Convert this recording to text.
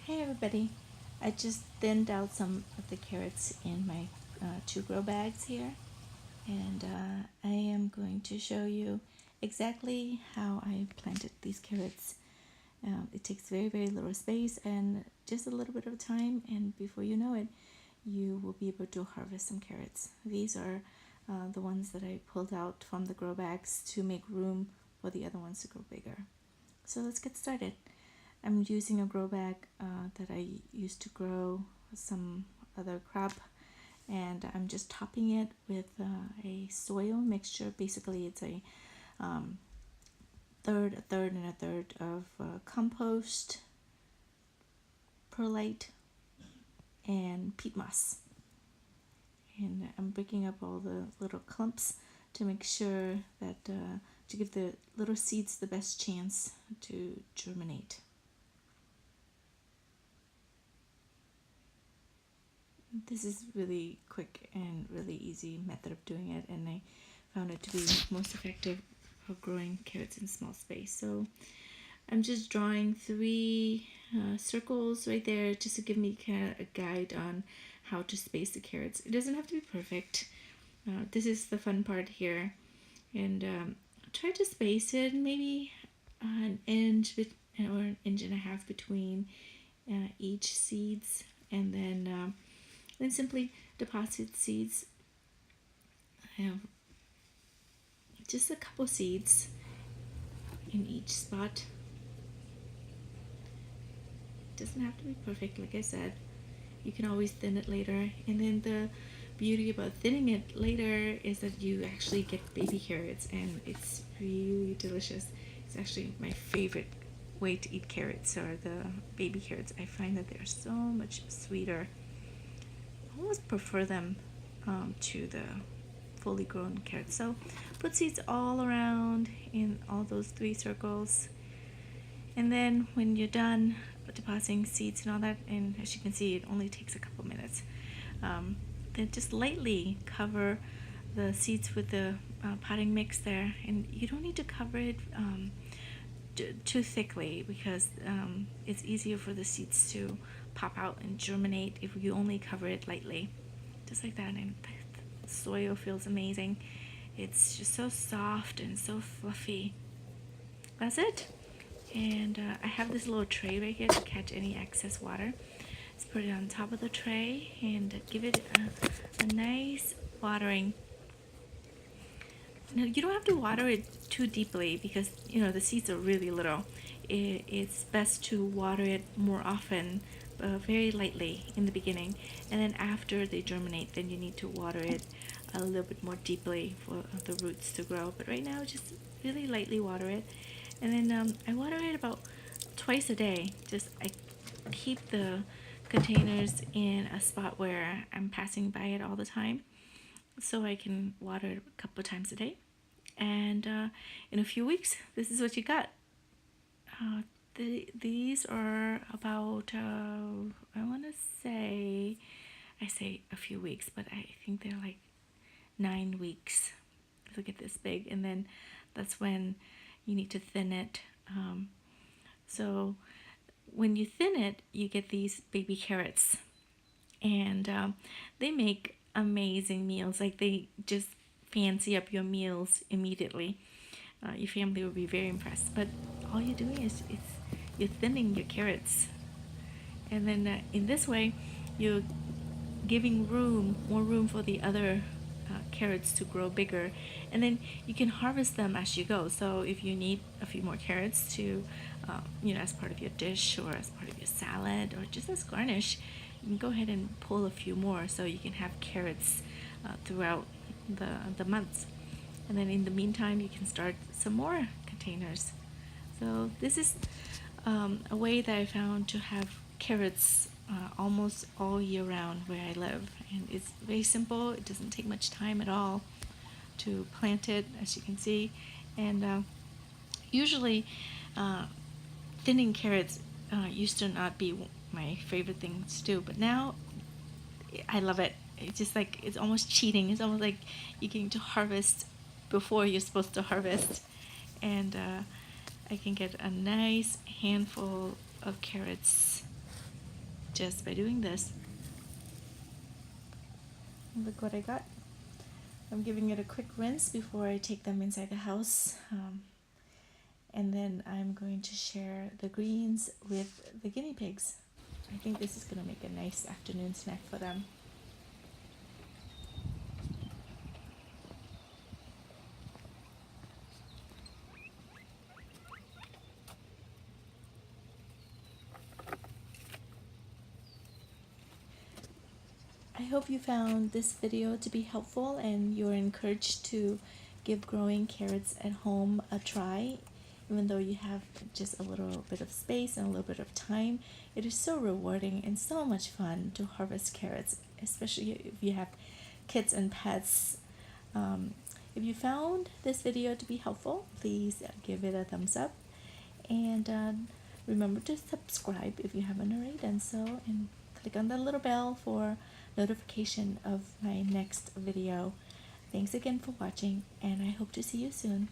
Hey everybody, I just thinned out some of the carrots in my two grow bags here, and I am going to show you exactly how I planted these carrots. It takes very little space and just a little bit of time, and before you know it, you will be able to harvest some carrots. These are the ones that I pulled out from the grow bags to make room for the other ones to grow bigger. So let's get started. I'm using a grow bag that I used to grow some other crop, and I'm just topping it with a soil mixture. Basically, it's a third, and a third of compost, perlite, and peat moss. And I'm breaking up all the little clumps to make sure that to give the little seeds the best chance to germinate. This is really quick and really easy method of doing it, and I found it to be most effective for growing carrots in small space. So I'm just drawing three circles right there just to give me kind of a guide on how to space the carrots. It doesn't have to be perfect. This is the fun part here, and try to space it maybe an inch or an inch and a half between each seeds, and then simply deposit seeds. I have just a couple seeds in each spot. It doesn't have to be perfect, like I said. You can always thin it later. And then the beauty about thinning it later is that you actually get baby carrots, and it's really delicious. It's actually my favorite way to eat carrots are the baby carrots. I find that they're so much sweeter. I almost prefer them to the fully grown carrots. So put seeds all around in all those three circles, and then when you're done depositing seeds and all that, and as you can see, it only takes a couple minutes, then just lightly cover the seeds with the potting mix there, and you don't need to cover it too thickly, because it's easier for the seeds to pop out and germinate if you only cover it lightly, just like that. And the soil feels amazing. It's just so soft and so fluffy. That's it. And I have this little tray right here to catch any excess water. Let's put it on top of the tray and give it a nice watering. Now, you don't have to water it too deeply, because the seeds are really little. It's best to water it more often, very lightly in the beginning, and then after they germinate, then you need to water it a little bit more deeply for the roots to grow. But right now, just really lightly water it, and then I water it about twice a day. I keep the containers in a spot where I'm passing by it all the time, so I can water it a couple of times a day. And in a few weeks, this is what you got. These are about, I want to say, I say a few weeks, but I think they're like 9 weeks. Look at this big. And then that's when you need to thin it. So when you thin it, you get these baby carrots. And they make amazing meals. Like, they just fancy up your meals immediately. Your family will be very impressed. But all you're doing is you're thinning your carrots, and then in this way, you're giving more room for the other carrots to grow bigger, and then you can harvest them as you go. So if you need a few more carrots to, as part of your dish or as part of your salad or just as garnish, you can go ahead and pull a few more, so you can have carrots throughout the months. And then in the meantime, you can start some more containers. So this is a way that I found to have carrots almost all year round where I live. And it's very simple. It doesn't take much time at all to plant it, as you can see. And usually thinning carrots used to not be my favorite thing to do, but now I love it. It's just like, it's almost cheating. It's almost like you're getting to harvest before you're supposed to harvest. And I can get a nice handful of carrots just by doing this. Look what I got. I'm giving it a quick rinse before I take them inside the house. And then I'm going to share the greens with the guinea pigs. I think this is going to make a nice afternoon snack for them. I hope you found this video to be helpful and you're encouraged to give growing carrots at home a try. Even though you have just a little bit of space and a little bit of time, it is so rewarding and so much fun to harvest carrots, especially if you have kids and pets. If you found this video to be helpful, please give it a thumbs up, and remember to subscribe if you haven't already done so, and click on the little bell for notification of my next video. Thanks again for watching, and I hope to see you soon.